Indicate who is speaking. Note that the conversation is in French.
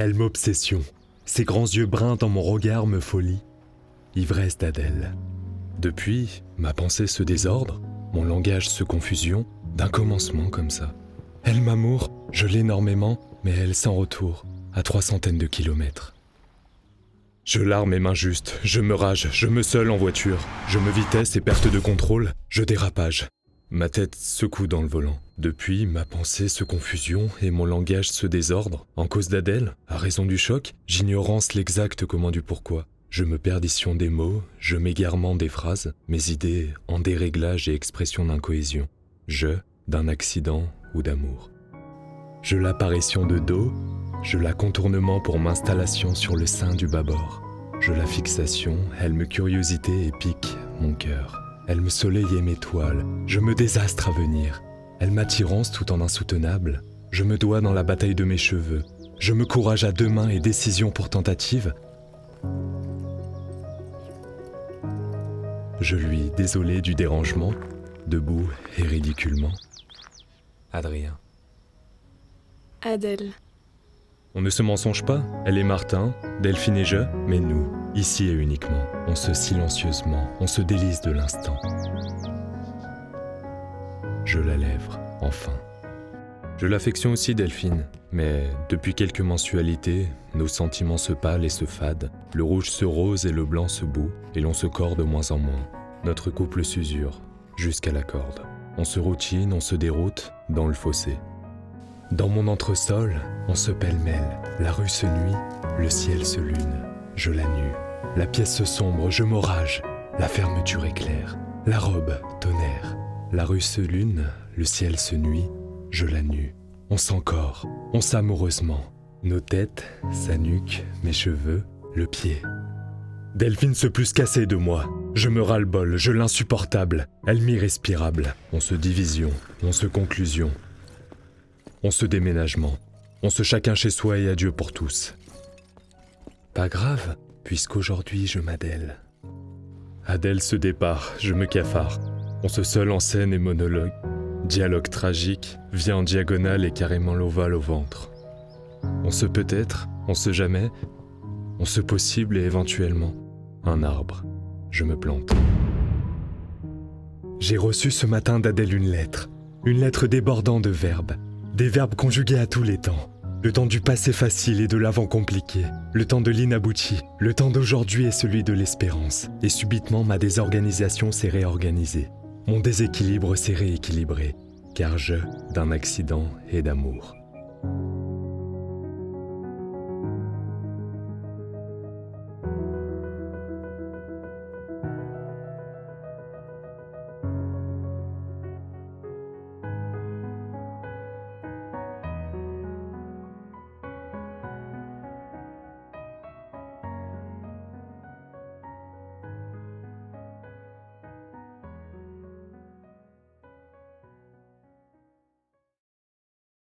Speaker 1: Elle m'obsession. Ses grands yeux bruns dans mon regard me folie. Ivresse d'Adèle. Depuis, ma pensée se désordre, mon langage se confusion, d'un commencement comme ça. Elle m'amoure, je l'ai énormément, mais elle sans retour, à 300 de kilomètres. Je larme mes mains justes, je me rage, je me seule en voiture, je me vitesse et perte de contrôle, je dérapage. Ma tête secoue dans le volant. Depuis, ma pensée se confusion et mon langage se désordre. En cause d'Adèle, à raison du choc, j'ignorance l'exact comment du pourquoi. Je me perdition des mots, je m'égarement des phrases, mes idées en déréglage et expression d'incohésion. Je, d'un accident ou d'amour. Je l'apparition de dos, je la contournement pour m'installation sur le sein du bâbord. Je la fixation, elle me curiosité et pique mon cœur. Elle me soleille et m'étoile, je me désastre à venir. Elle m'attirance tout en insoutenable, je me dois dans la bataille de mes cheveux. Je me courage à deux mains et décision pour tentative. Je lui, désolé du dérangement, debout et ridiculement. Adrien.
Speaker 2: Adèle.
Speaker 1: On ne se mensonge pas, elle est Martin, Delphine et je, mais nous, ici et uniquement, on se silencieusement, on se délice de l'instant. Je la lèvre, enfin. Je l'affectionne aussi Delphine, mais depuis quelques mensualités, nos sentiments se pâlent et se fadent, le rouge se rose et le blanc se bout, et l'on se corde de moins en moins. Notre couple s'usure, jusqu'à la corde. On se routine, on se déroute, dans le fossé. Dans mon entresol, on se pêle-mêle, la rue se nuit, le ciel se lune, je la nue. La pièce se sombre, je m'orage, la fermeture éclaire, la robe, tonnerre. La rue se lune, le ciel se nuit, je la nue. On s'encore, on s'amoureusement. Nos têtes, sa nuque, mes cheveux, le pied. Delphine se plus cassée de moi. Je me ras-le-bol, je l'insupportable, elle m'irrespirable. On se division, on se conclusion. On se déménagement, on se chacun chez soi et adieu pour tous. Pas grave, puisqu'aujourd'hui je m'Adèle. Adèle se départ, je me cafard. On se seule en scène et monologue. Dialogue tragique, vient en diagonale et carrément l'ovale au ventre. On se peut-être, on se jamais, on se possible et éventuellement. Un arbre, je me plante. J'ai reçu ce matin d'Adèle une lettre débordant de verbes. Des verbes conjugués à tous les temps. Le temps du passé facile et de l'avant compliqué. Le temps de l'inabouti. Le temps d'aujourd'hui est celui de l'espérance. Et subitement, ma désorganisation s'est réorganisée. Mon déséquilibre s'est rééquilibré. Car je, d'un accident et d'amour.